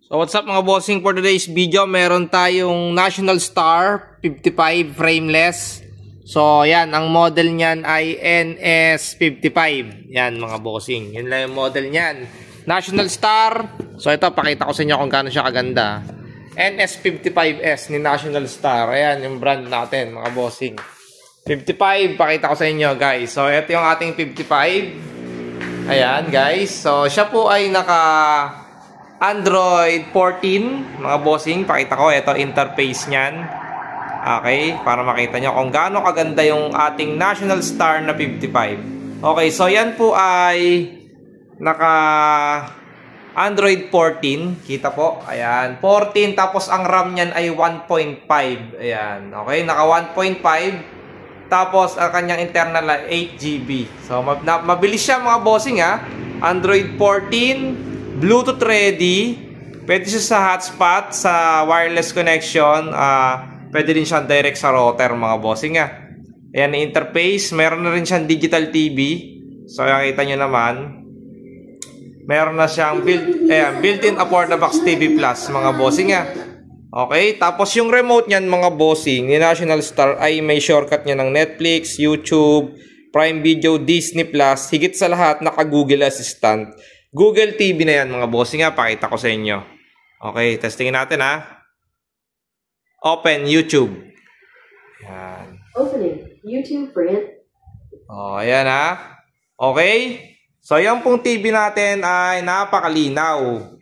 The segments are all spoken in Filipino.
So what's up mga bossing, for today's video meron tayong National Star 55 frameless. So yan, ang model niyan ay NS55. Yan mga bossing, yun lang yung model niyan, National Star. So ito, pakita ko sa inyo kung gaano siya kaganda. NS55S ni National Star. Ayan yung brand natin mga bossing, 55. Pakita ko sa inyo guys. So ito yung ating 55. Ayan guys, so siya po ay naka Android 14 mga bossing. Pakita ko, ito interface niyan. Okay, para makita nyo kung gaano kaganda yung ating National Star na 55. Okay, so yan po ay naka Android 14. Kita po, ayan, 14. Tapos ang RAM niyan ay 1.5. Ayan, okay, naka 1.5. Tapos ang kanyang internal ay 8GB. So mabilis siya mga bossing ha. Android 14, Bluetooth ready. Pwede siya sa hotspot, sa wireless connection. Pwede din siya direct sa router mga bossing ha. Ayan yung interface. Meron na rin siyang digital TV. So nakita nyo naman, meron na siyang built-in Apportabox TV Plus mga bossing ha. Okay, tapos yung remote niyan mga bossing ni National Star ay may shortcut niya ng Netflix, YouTube, Prime Video, Disney Plus, higit sa lahat naka Google Assistant. Google TV na yan mga bossing ha, pakita ko sa inyo. Okay, testingin natin ha. Open YouTube. Yan. Opening YouTube for it. Oh, ayan ha. Okay. So yan pong TV natin ay napakalinaw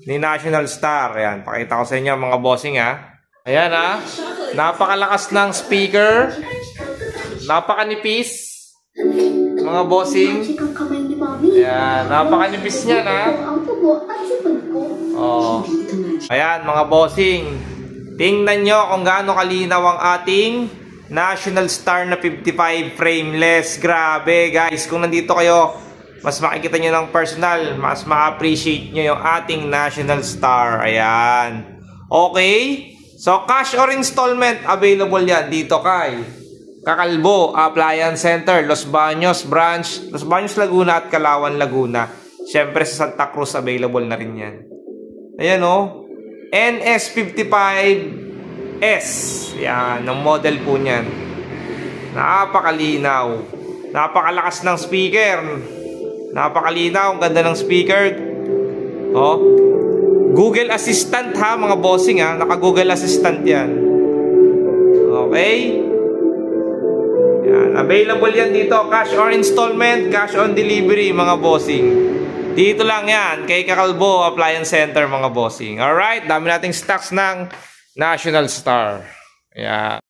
ni National Star. Ayan, pakita ko sa inyo mga bossing ha. Ayan ha. Napakalakas ng speaker. Napakanipis mga bossing. Ayan, napakanipis niya na. Oh. Ayan mga bossing, tingnan nyo kung gaano kalinaw ang ating National Star na 55 frameless. Grabe guys, kung nandito kayo, mas makikita nyo ng personal, mas ma-appreciate nyo yung ating National Star. Ayan. Okay. So, cash or installment, available yan dito kay Kakalbo Appliance Center, Los Baños Branch, Los Baños, Laguna at Calauan, Laguna. Siyempre sa Santa Cruz, available na rin yan. Ayan o. NS55S. Yan, ang model po niyan. Napakalinaw. Napakalakas ng speaker. Napakalinaw, ang ganda ng speaker. Oh. Google Assistant ha mga bossing ha. Naka Google Assistant yan. Okay. Yan. Available yan dito. Cash or installment, cash on delivery mga bossing. Dito lang yan kay Kakalbo Appliance Center mga bossing. Alright, dami nating stocks ng National Star. Yan.